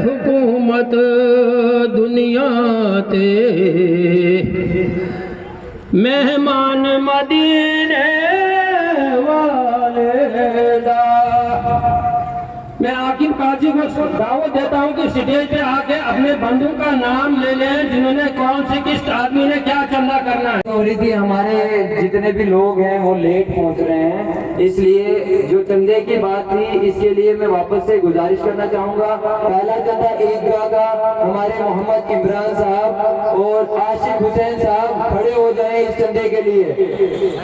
حکومت دنیا تے مہمان مدینے والے دا۔ میں حاکم قاضی کو دعوت دیتا ہوں کہ سٹیج پہ آ کے اپنے بندوں کا نام لے لیں جنہوں نے کون سے کس آدمی نے کیا چندہ کرنا ہے۔ ہو رہی تھی، ہمارے جتنے بھی لوگ ہیں وہ لیٹ پہنچ رہے ہیں، اس لیے جو چندے کی بات تھی اس کے لیے میں واپس سے گزارش کرنا چاہوں گا۔ پہلا چندہ عیدگاہ کا ہمارے محمد عمران صاحب اور عاشق حسین صاحب کھڑے ہو جائیں اس چندے کے لیے۔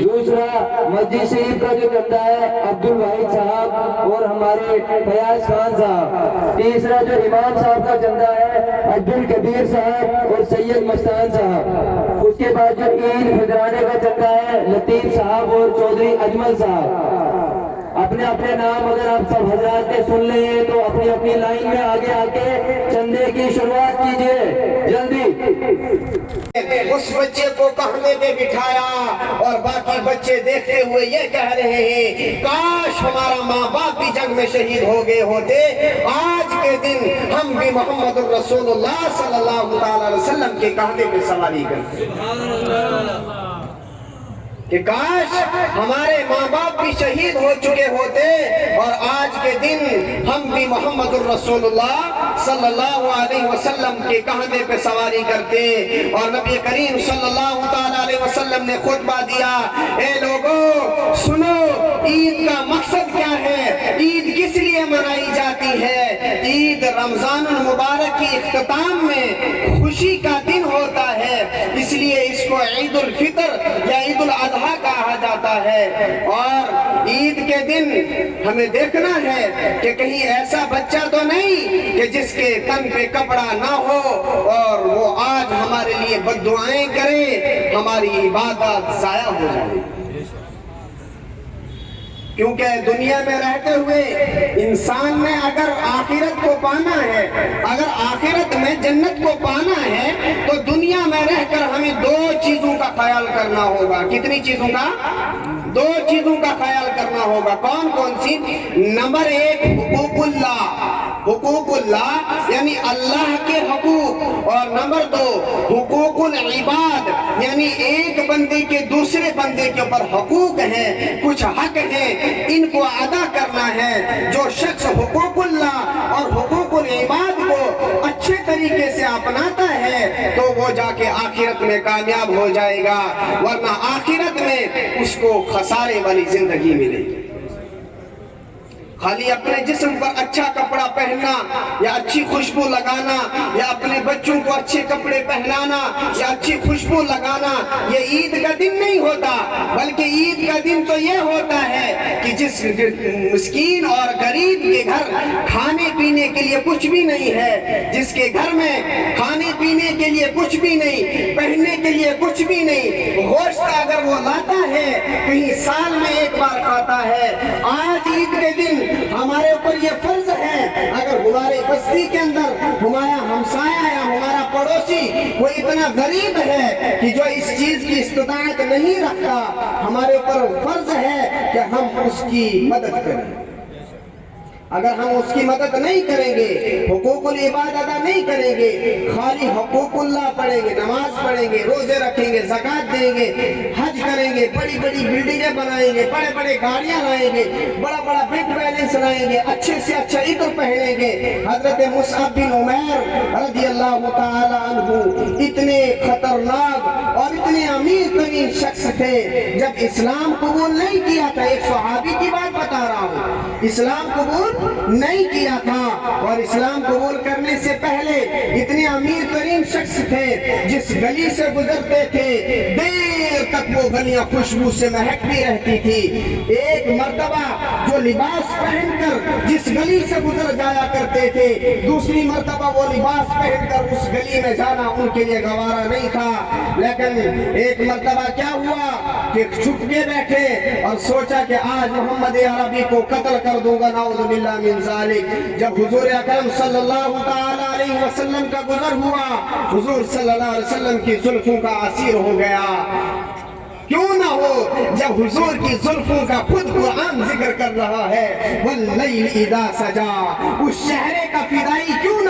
دوسرا مسجد شریف کا جو چندہ ہے عبد الواحد صاحب اور ہمارے فیاض خان صاحب۔ تیسرا جو امام صاحب کا چندہ ہے عبد الکبیر صاحب اور سید مستان صاحب۔ اس کے بعد جو عید فطرانے کا چندہ ہے لطیف صاحب اور چودھری اجمل صاحب۔ اپنے اپنے نام اگر آپ سب حضرات نے سن لیں تو اپنی اپنی لائن میں آگے آ کے چندے کی شروعات کیجئے جلدی۔ اس بچے کو کہنے پہ بٹھایا اور باقی بچے دیکھتے ہوئے یہ کہہ رہے ہیں کاش ہمارا ماں باپ بھی جنگ میں شہید ہو گئے ہوتے، آج کے دن ہم بھی محمد الرسول اللہ صلی اللہ علیہ وسلم کے کہنے پہ سواری کرتے کہ کاش ہمارے ماں باپ بھی شہید ہو چکے ہوتے اور آج کے دن ہم بھی محمد الرسول اللہ صلی اللہ علیہ وسلم کے کہنے پہ سواری کرتے۔ اور نبی کریم صلی اللہ علیہ وسلم نے خطبہ دیا، اے لوگوں سنو، عید کا مقصد کیا ہے، عید کس لیے منائی جاتی ہے؟ عید رمضان المبارک کی اختتام میں خوشی کا دن ہوتا ہے، اس لیے اس کو عید الفطر یا عید الاضحیٰ کہا جاتا ہے۔ اور عید کے دن ہمیں دیکھنا ہے کہ کہیں ایسا بچہ تو نہیں کہ جس کے تن پہ کپڑا نہ ہو اور وہ آج ہمارے لیے بد دعائیں کرے، ہماری عبادت ضائع ہو جائے۔ کیونکہ دنیا میں رہتے ہوئے انسان نے اگر آخرت کو پانا ہے، اگر آخرت میں جنت کو پانا ہے تو دنیا میں رہ کر ہمیں دو چیزوں کا خیال کرنا ہوگا۔ کتنی چیزوں کا؟ دو چیزوں کا خیال کرنا ہوگا۔ کون کون سی؟ نمبر ایک حقوق اللہ، حقوق اللہ یعنی اللہ کے حقوق، اور نمبر دو حقوق العباد یعنی ایک بندے کے دوسرے بندے کے اوپر حقوق ہیں، کچھ حق ہیں، ان کو ادا کرنا ہے۔ جو شخص حقوق اللہ اور حقوق العباد کو اچھے طریقے سے اپناتا ہے تو وہ جا کے آخرت میں کامیاب ہو جائے گا، ورنہ آخرت میں اس کو خسارے والی زندگی ملے گی۔ خالی اپنے جسم پر اچھا کپڑا پہننا یا اچھی خوشبو لگانا یا اپنے بچوں کو اچھے کپڑے پہنانا یا اچھی خوشبو لگانا یہ عید کا دن نہیں ہوتا، بلکہ عید کا دن تو یہ ہوتا ہے کہ جس مسکین اور غریب کے گھر کھانے پینے کے لیے کچھ بھی نہیں ہے، جس کے گھر میں کھانے پینے کے لیے کچھ بھی نہیں، پہننے کے لیے کچھ بھی نہیں، گوشت اگر وہ لاتا ہے کہیں سال میں ایک بار کھاتا ہے، آج عید کے دن ہمارے اوپر یہ فرض ہے اگر ہمارے بستی کے اندر ہمارا ہمسایہ یا ہمارا پڑوسی کوئی اتنا غریب ہے کہ جو اس چیز کی استطاعت نہیں رکھتا، ہمارے اوپر فرض ہے کہ ہم اس کی مدد کریں۔ اگر ہم اس کی مدد نہیں کریں گے، حقوق العباد ادا نہیں کریں گے، خالی حقوق اللہ پڑھیں گے، نماز پڑھیں گے، روزے رکھیں گے، زکوٰۃ دیں گے، حج کریں گے، بڑی بڑی بلڈنگیں بنائیں گے، بڑے بڑے گاڑیاں لائیں گے، بڑا بڑا بینک بیلنس لائیں گے، اچھے سے اچھا عطر پہنیں گے۔ حضرت مصعب بن عمیر رضی اللہ تعالی عنہ اتنے خطرناک اور اتنے امیر ترین شخص تھے، جب اسلام قبول نہیں کیا تھا، ایک صحابی کی بات بتا رہا ہوں، اسلام قبول نہیں کیا تھا اور اسلام قبول کرنے سے پہلے اتنے امیر ترین شخص تھے، جس گلی سے گزرتے تھے دیر تک وہ گلیاں خوشبو سے مہکتی رہتی تھی۔ ایک مرتبہ جو لباس پہن کر جس گلی سے گزر جایا کرتے تھے، دوسری مرتبہ وہ لباس پہن کر اس گلی میں جانا ان کے لیے گوارا نہیں تھا۔ لیکن ایک مرتبہ کیا ہوا کہ چھپ کے بیٹھے اور سوچا کہ آج محمد عربی کو قتل کر دوں گا، نعوذ باللہ من ذالک۔ جب حضور اکرم صلی اللہ تعالی علیہ وسلم کا گزر ہوا، حضور صلی اللہ علیہ وسلم کی زلفوں کا اسیر ہو گیا۔ کیوں نہ ہو جب حضور کی زلفوں کا خود قرآن ذکر کر رہا ہے، واللیل اذا سجا، اس چہرے کا فدائی کیوں نہ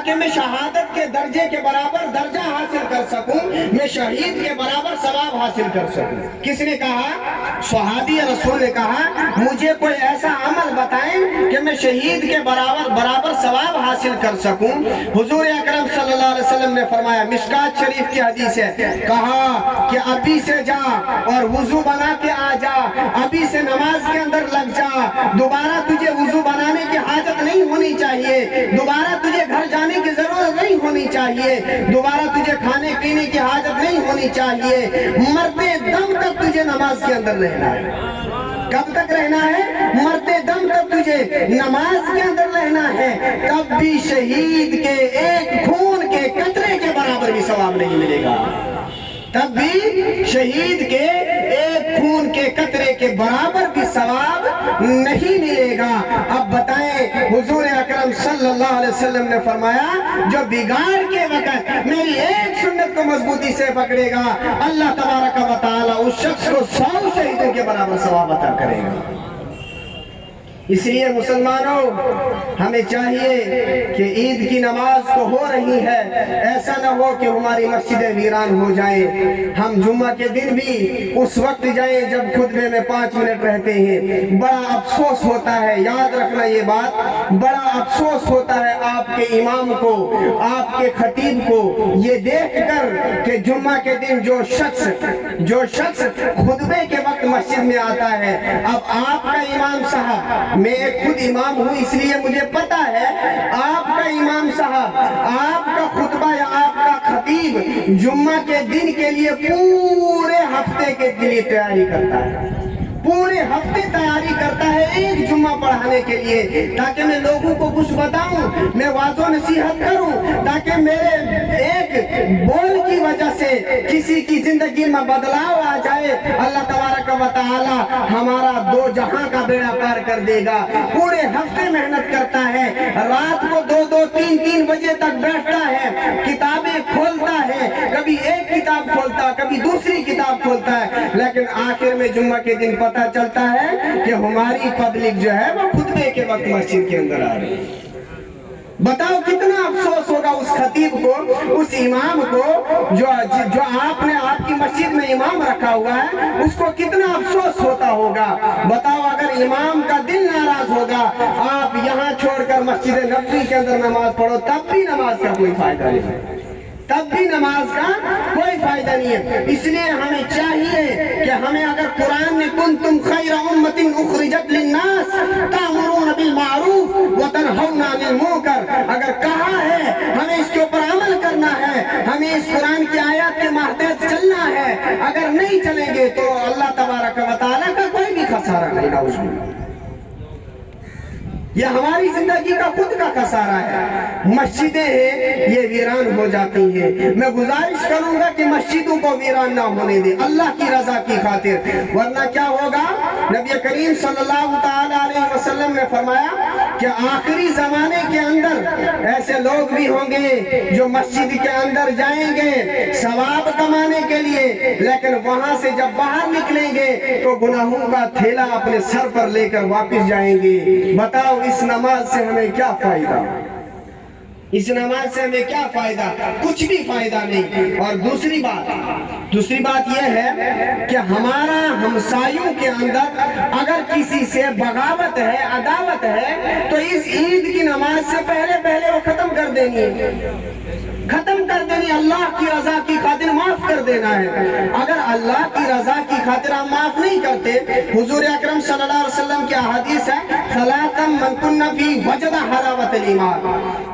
تاکہ میں شہادت کے درجے کے برابر درجہ حاصل کر سکوں, میں شہید کے برابر ثواب حاصل کر سکوں. کس نے کہا؟ صحابی رسول نے کہا مجھے کوئی ایسا عمل بتائیں کہ میں شہید کے برابر ثواب حاصل کر سکوں. حضور اکرم صلی اللہ علیہ وسلم نے فرمایا, مشکات شریف کی حدیث ہے, کہا کہ ابھی سے جا اور وضو بنا کے آ جا, ابھی سے نماز کے اندر لگ جا, دوبارہ تجھے وضو بنانے کی حاجت نہیں ہونی چاہیے, دوبارہ تجھے گھر جانے کی ضرورت نہیں ہونی چاہیے, دوبارہ تجھے کھانے پینے کی حاجت نہیں ہونی چاہیے, مرتے دم تک تجھے نماز کے اندر رہنا ہے. کب تک رہنا ہے؟ مرتے دم تک تجھے نماز کے اندر رہنا ہے. تب بھی شہید کے ایک خون کے قطرے کے برابر بھی ثواب نہیں ملے گا. تب بھی شہید کے ایک خون کے قطرے کے برابر بھی ثواب نہیں ملے گا. اب بتائیں, حضور اکرم صلی اللہ علیہ وسلم نے فرمایا جو بگاڑ کے وقت میری ایک سنت کو مضبوطی سے پکڑے گا, اللہ تبارک و تعالی اس شخص کو 100 شہیدوں کے برابر ثواب عطا کرے گا. اس لیے مسلمانوں ہمیں چاہیے کہ عید کی نماز تو ہو رہی ہے, ایسا نہ ہو کہ ہماری مسجدیں ویران ہو جائیں. ہم جمعہ کے دن بھی اس وقت جائیں جب خطبے میں 5 منٹ رہتے ہیں. بڑا افسوس ہوتا ہے, یاد رکھنا یہ بات, بڑا افسوس ہوتا ہے آپ کے امام کو, آپ کے خطیب کو یہ دیکھ کر کہ جمعہ کے دن جو شخص خطبے کے وقت مسجد میں آتا ہے. اب آپ کا امام صاحب, میں ایک خود امام ہوں اس لیے مجھے پتا ہے, آپ کا امام صاحب, آپ کا خطبہ یا آپ کا خطیب جمعہ کے دن کے لیے پورے ہفتے کے لیے تیاری کرتا ہے, پورے ہفتے تیاری کرتا ہے ایک جمعہ پڑھانے کے لیے, تاکہ میں لوگوں کو کچھ بتاؤں, میں واضح نصیحت کروں, تاکہ میرے ایک بول کی وجہ سے کسی کی زندگی میں بدلاؤ آ جائے. اللہ تبارک و تعالی ہمارا 2 جہاں کا بیڑا پار کر دے گا. پورے ہفتے محنت کرتا ہے, رات کو 2-2, 3-3 بجے تک بیٹھتا ہے, کتابیں کھولتا ہے, کبھی ایک کتاب کھولتا, کبھی دوسری کتاب کھولتا ہے, لیکن آخر میں جمعہ کے دن پتہ چلتا ہے کہ ہماری پبلک جو ہے وہ خطبے کے وقت مسجد کے اندر آ رہی ہے. بتاؤ کتنا افسوس ہوگا اس خطیب کو, اس امام کو جو آپ نے آپ کی مسجد میں امام رکھا ہوا ہے, اس کو کتنا افسوس ہوتا ہوگا. بتاؤ اگر امام کا دل ناراض ہوگا, آپ یہاں چھوڑ کر مسجد نبوی کے اندر نماز پڑھو, تب بھی نماز کا کوئی فائدہ نہیں ہے, تب بھی نماز کا کوئی فائدہ نہیں ہے. اس لیے ہمیں چاہیے کہ ہمیں اگر قرآن نے کنتم خیر امت اخرجت للناس تأمرون بالمعروف وتنہون عن المنکر اگر کہا ہے, ہمیں اس کے اوپر عمل کرنا ہے, ہمیں اس قرآن کی آیات کے ماتحت چلنا ہے. اگر نہیں چلیں گے تو اللہ تبارک و تعالیٰ کا کوئی بھی خسارہ نہیں, نعوذ باللہ. یہ ہماری زندگی کا خود کا خسارہ ہے. مسجدیں ہیں یہ ویران ہو جاتی ہیں. میں گزارش کروں گا کہ مسجدوں کو ویران نہ ہونے دیں اللہ کی رضا کی خاطر, ورنہ کیا ہوگا. نبی کریم صلی اللہ تعالی علیہ وسلم نے فرمایا کہ آخری زمانے کے اندر ایسے لوگ بھی ہوں گے جو مسجد کے اندر جائیں گے ثواب کمانے کے لیے, لیکن وہاں سے جب باہر نکلیں گے تو گناہوں کا تھیلا اپنے سر پر لے کر واپس جائیں گے. بتاؤ اس نماز سے ہمیں کیا فائدہ, اس نماز سے ہمیں کیا فائدہ, کچھ بھی فائدہ نہیں. اور دوسری بات یہ ہے کہ ہمارا ہمسایوں کے اندر اگر کسی سے بغاوت ہے, عداوت ہے, تو اس عید کی نماز سے پہلے وہ ختم کر دینی ہے, اللہ کی رضا کی خاطر معاف کر دینا ہے. اگر اللہ کی رضا کی خاطر ہم معاف نہیں کرتے, حضور اکرم صلی اللہ علیہ وسلم کی حدیث ہے ثلاثم من کن فی وجد حلاوت الایمان,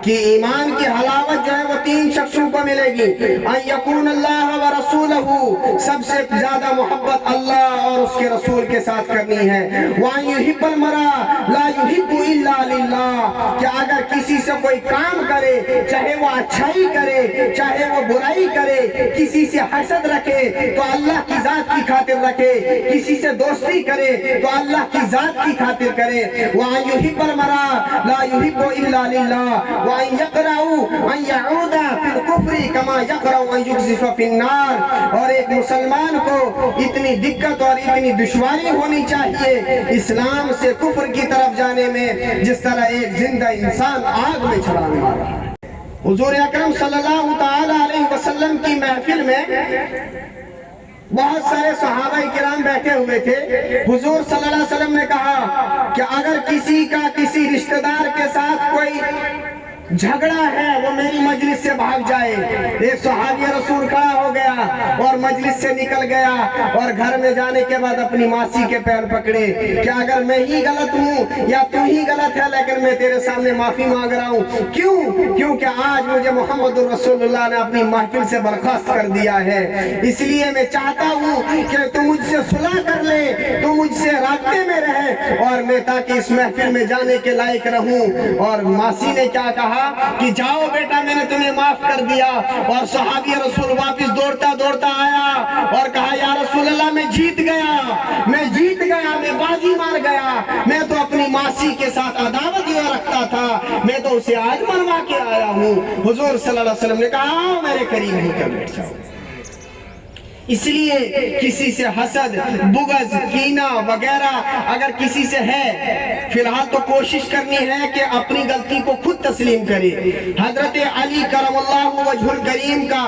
کہ ایمان کی حلاوت جو ہے وہ 3 شخصوں کو ملے گی. ان یکون اللہ ورسولہ, سب سے زیادہ محبت اللہ اور اس کے رسول کے ساتھ کرنی ہے. وان یحب المرء لا یحب الا للہ, کہ اگر کسی سے کوئی کام کرے, چاہے وہ اچھائی کرے چاہے وہ برائی کرے, کسی سے حسد رکھے تو اللہ کی ذات کی خاطر رکھے, کسی سے دوستی کرے تو اللہ کی ذات کی خاطر کرے. وَأَن يُحِبَّ الْمَرْءَ لَا يُحِبُّ إِلَّا لِلَّهِ وَأَن يَقْرَأُ أَن يَعُودَ فِي الْكُفْرِ كَمَا يَقْرَأُ أَن يُقْذِفَ فِي النَّارِ. اور ایک مسلمان کو اتنی دقت اور اتنی دشواری ہونی چاہیے اسلام سے کفر کی طرف جانے میں جس طرح ایک زندہ انسان آگ میں چھلانگ مارا. حضور اکرم صلی اللہ تعالی علیہ وسلم کی محفل میں بہت سارے صحابہ کرام بیٹھے ہوئے تھے. حضور صلی اللہ علیہ وسلم نے کہا کہ اگر کسی کا کسی رشتہ دار کے ساتھ کوئی جھگڑا ہے وہ میری مجلس سے بھاگ جائے. ایک صحابی رسول کھڑا ہو گیا اور مجلس سے نکل گیا اور گھر میں جانے کے بعد اپنی ماسی کے پیر پکڑے کہ اگر میں ہی غلط ہوں یا تو ہی غلط ہے لیکن میں تیرے سامنے معافی مانگ رہا ہوں. کیوں؟ کیونکہ آج مجھے محمد رسول اللہ نے اپنی محفل سے برخاست کر دیا ہے. اس لیے میں چاہتا ہوں کہ تو مجھ سے صلح کر لے, تو مجھ سے رابطے میں رہے اور میں تاکہ اس محفل میں جانے کے لائق رہوں. اور ماسی نے کیا کہا کہ جاؤ بیٹا میں نے تمہیں معاف کر دیا. اور صحابی رسول واپس دوڑتا دوڑتا آیا اور کہا یا رسول اللہ میں جیت گیا, میں بازی مار گیا. میں تو اپنی ماسی کے ساتھ عداوت یہ رکھتا تھا, میں تو اسے آج مروا کے آیا ہوں. حضور صلی اللہ علیہ وسلم نے کہا آؤ میرے قریب ہی کر بیٹھ جاؤ. اس لیے کسی سے حسد, بغض, کینہ وغیرہ اگر کسی سے ہے فی الحال تو کوشش کرنی ہے کہ اپنی غلطی کو خود تسلیم کرے. حضرت علی کرم اللہ وجہ الکریم کا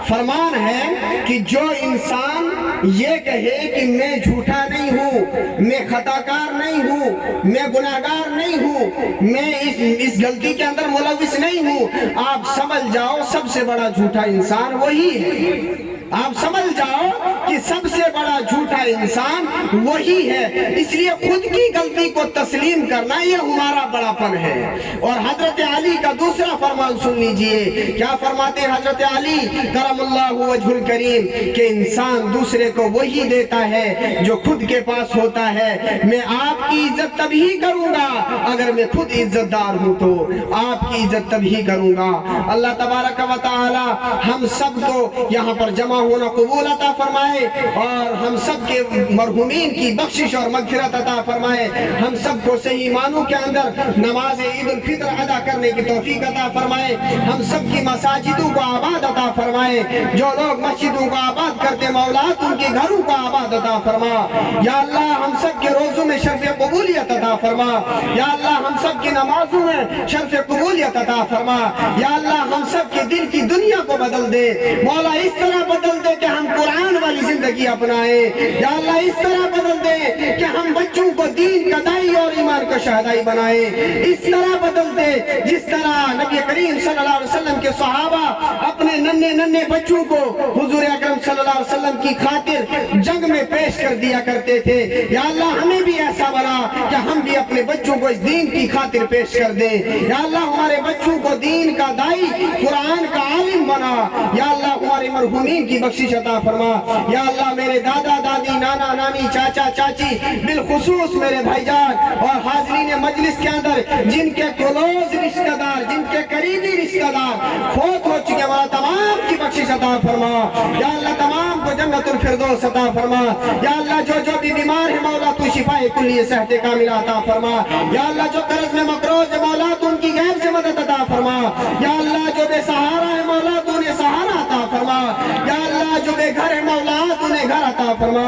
فرمان ہے کہ جو انسان یہ کہے کہ میں جھوٹا نہیں ہوں, میں خطا کار نہیں ہوں, میں گناہگار نہیں ہوں, میں اس غلطی کے اندر ملوث نہیں ہوں, آپ سمجھ جاؤ سب سے بڑا جھوٹا انسان وہی ہے. آپ سمجھ جاؤ کہ سب سے بڑا جھوٹا انسان وہی ہے. اس لیے خود کی غلطی کو تسلیم کرنا یہ ہمارا بڑا پن ہے. اور حضرت علی کا دوسرا فرمان سن لیجئے, کیا فرماتے ہیں حضرت علی کرم اللہ وجہ الکریم کہ انسان دوسرے کو وہی دیتا ہے جو خود کے پاس ہوتا ہے. میں آپ کی عزت تبھی کروں گا اگر میں خود عزت دار ہوں, تو آپ کی عزت تبھی کروں گا. اللہ تبارک و تعالی ہم سب کو یہاں پر جمع ہونا قبول عطا فرمائے اور ہم سب کے مرحومین کی بخشش اور مغفرت عطا فرمائے. ہم سب کو صحیح معنوں کے اندر نماز عید الفطر ادا کرنے کی توفیق عطا فرمائے. ہم سب کی مساجدوں کو آباد عطا فرمائے. جو لوگ مسجدوں کو آباد کرتے مولا ان کے گھروں کو آباد عطا فرما. یا اللہ ہم سب کے روزوں میں شرف قبولیت عطا فرما. یا اللہ ہم سب کی نمازوں میں شرف قبولیت عطا فرما. یا اللہ ہم سب کے دل کی دنیا کو بدل دے مولا, اس طرح بدل دے کہ ہم قرآن والی زندگی اپنائیں. یا اللہ اس طرح بدل دے کہ ہم بچوں کو دین کا دائی اور ایمان کا شہدائی بنائیں. اس طرح بدل دے جس طرح نبی کریم صلی اللہ علیہ وسلم کے صحابہ اپنے ننھے بچوں کو حضور اکرم صلی اللہ علیہ وسلم کی خاطر جنگ میں پیش کر دیا کرتے تھے. یا اللہ ہمیں بھی ایسا بنا کہ ہم بھی اپنے بچوں کو اس دین کی خاطر پیش کر دیں. یا اللہ ہمارے بچوں کو دین کا دائی قرآن کا عالم بنا. یا اللہ ہمارے مرحومین کی بخشش عطا فرما. یا اللہ میرے دادا دادی, نانا نانی, چاچا چاچی, بالخصوص میرے بھائی جان اور حاضرین مجلس کے اندر جن کے کلوز رشتہ دار, جن کے قریبی رشتہ دار فوت ہو چکے والا تمام کی بخشش عطا فرما. یا اللہ تمام کو جنت الفردوس عطا فرما. یا اللہ جو بھی بیمار ہے مولا تو شفاء کلی صحت کاملہ عطا فرما. یا اللہ جو قرض میں مقروض ہے مولا تو ان کی غیب سے مدد عطا فرما. یا اللہ جو بے سہارا ہے مولا تو انہیں سہارا عطا فرما. یا اللہ جو بے گھر ہے مولا تو انہیں گھر عطا فرما.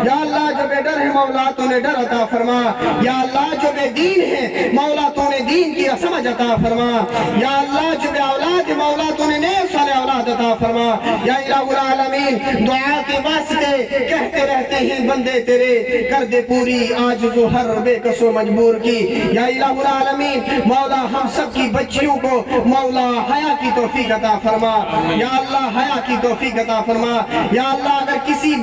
یا اللہ جو بے ڈر ہے مولا تو انہیں ڈر عطا فرما. یا اللہ جو بے دین ہے مولا تو انہیں دین کی سمجھ عطا فرما. یا اللہ جو بے اولاد ہے مولا تو انہیں نیک صالح اولاد عطا فرما. یا الہ العالمین دعا کے واسطے کہتے رہتے ہیں بندے تیرے, کر دے پوری عاجز و ہر بے کس و مجبور کی. یا الہ العالمین مولا ہم سب کی بچیوں کو مولا حیا کی توفیق عطا فرما. یا اللہ حیا کی توفیق عطا فرما. یا اللہ اگر کسی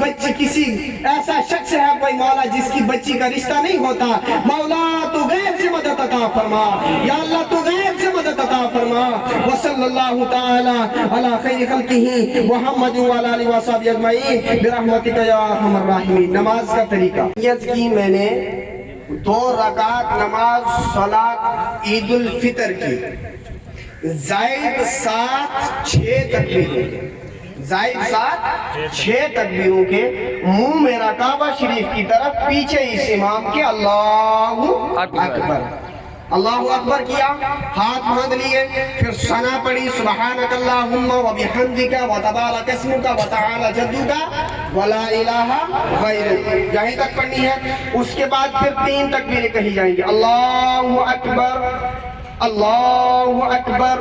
ایسا شخص ہے کوئی مولا جس کی بچی کا رشتہ نہیں ہوتا مولا تو غیب سے مدد عطا فرما. یا اللہ تو غیب سے مدد عطا فرما. وصلی اللہ تعالی علی خیر خلقہ محمد وعلی آلہ وصحبہ اجمعین برحمتک یا ارحم الراحمین. نماز کا طریقہ نیت کی میں نے 2 رکعت نماز صلاۃ عید الفطر کی, زائد 6 تکبیریں, زائد 6 تکبیروں کے منہ میرا کعبہ شریف کی طرف, پیچھے اس امام کے اللہ اکبر. اللہ اکبر کیا, ہاتھ باندھ لیے, پھر ثنا پڑھی سبحانک اللہم و بحمدک و تبارک اسمک و تعالی جدک و لا الہ غیرک, یہیں تک پڑھنی ہے. اس کے بعد پھر 3 تکبیریں کہی جائیں گی, اللہ اکبر, اللہ اکبر,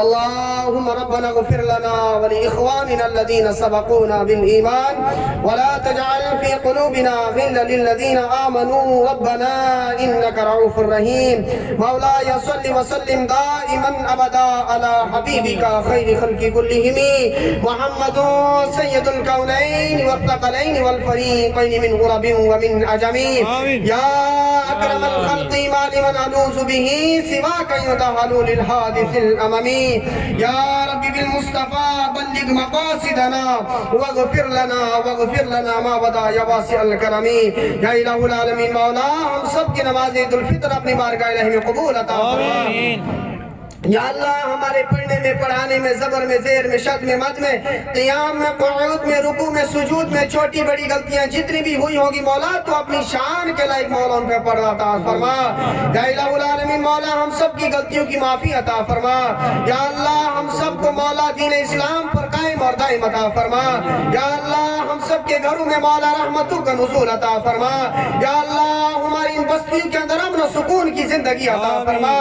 اللهم ربنا اغفر لنا ولإخواننا الذين سبقونا بالإيمان ولا تجعل في قلوبنا غلا للذين آمنوا ربنا إنك رؤوف رحيم مولاي صل وسلم دائما أبدا على حبيبك خير خلق كلهم محمد سيد الكونين والثقلين والفريقين من غرب ومن عجم يا أكرم الخلق ما لمن ألوذ به سواك يدهل للحادث الأممي يا رب بالمصطفى بلغ مقاصدنا واغفر لنا ما بدا يا واسع الكرم يا الہ العالمین مولا ہم سب کی نماز عید الفطر اپنی بارگاہ الہی میں قبول عطا فرما۔ یا اللہ ہمارے پڑھنے میں، پڑھانے میں، زبر میں، زیر میں، شد میں، مد میں، قیام میں، قعود میں، رکوع میں، سجود میں چھوٹی بڑی غلطیاں جتنی بھی ہوئی ہوگی مولا تو اپنی شان کے لائق مولا ان پہ پردہ عطا فرما۔ یا الہ العالمین مولا ہم سب کی غلطیوں کی معافی عطا فرما۔ یا اللہ ہم سب کو مولا دین اسلام پر قائم اور دائم عطا فرما۔ یا اللہ ہم سب کے گھروں میں مولا رحمتوں کا نزول عطا فرما۔ یا اللہ ہماری ان بستیوں کے اندر امن و سکون کی زندگی عطا فرما۔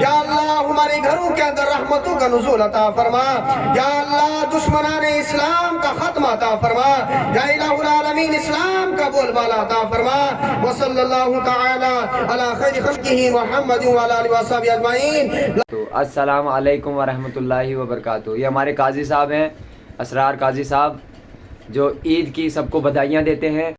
یا اللہ ہمارے گھروں کے اندر رحمتوں کا نزول عطا فرما۔ یا اللہ دشمنان اسلام کا ختم عطا فرما۔ یا الہ العالمین اسلام کا بول بالا عطا فرما۔ وصلی اللہ تعالی علی خیر خلقہ محمد وعلی آلہ وصحبہ اجمعین۔ تو السلام علیکم ورحمۃ اللہ وبرکاتہ۔ یہ ہمارے قاضی صاحب ہیں، اسرار قاضی صاحب، جو عید کی سب کو بدھائیاں دیتے ہیں۔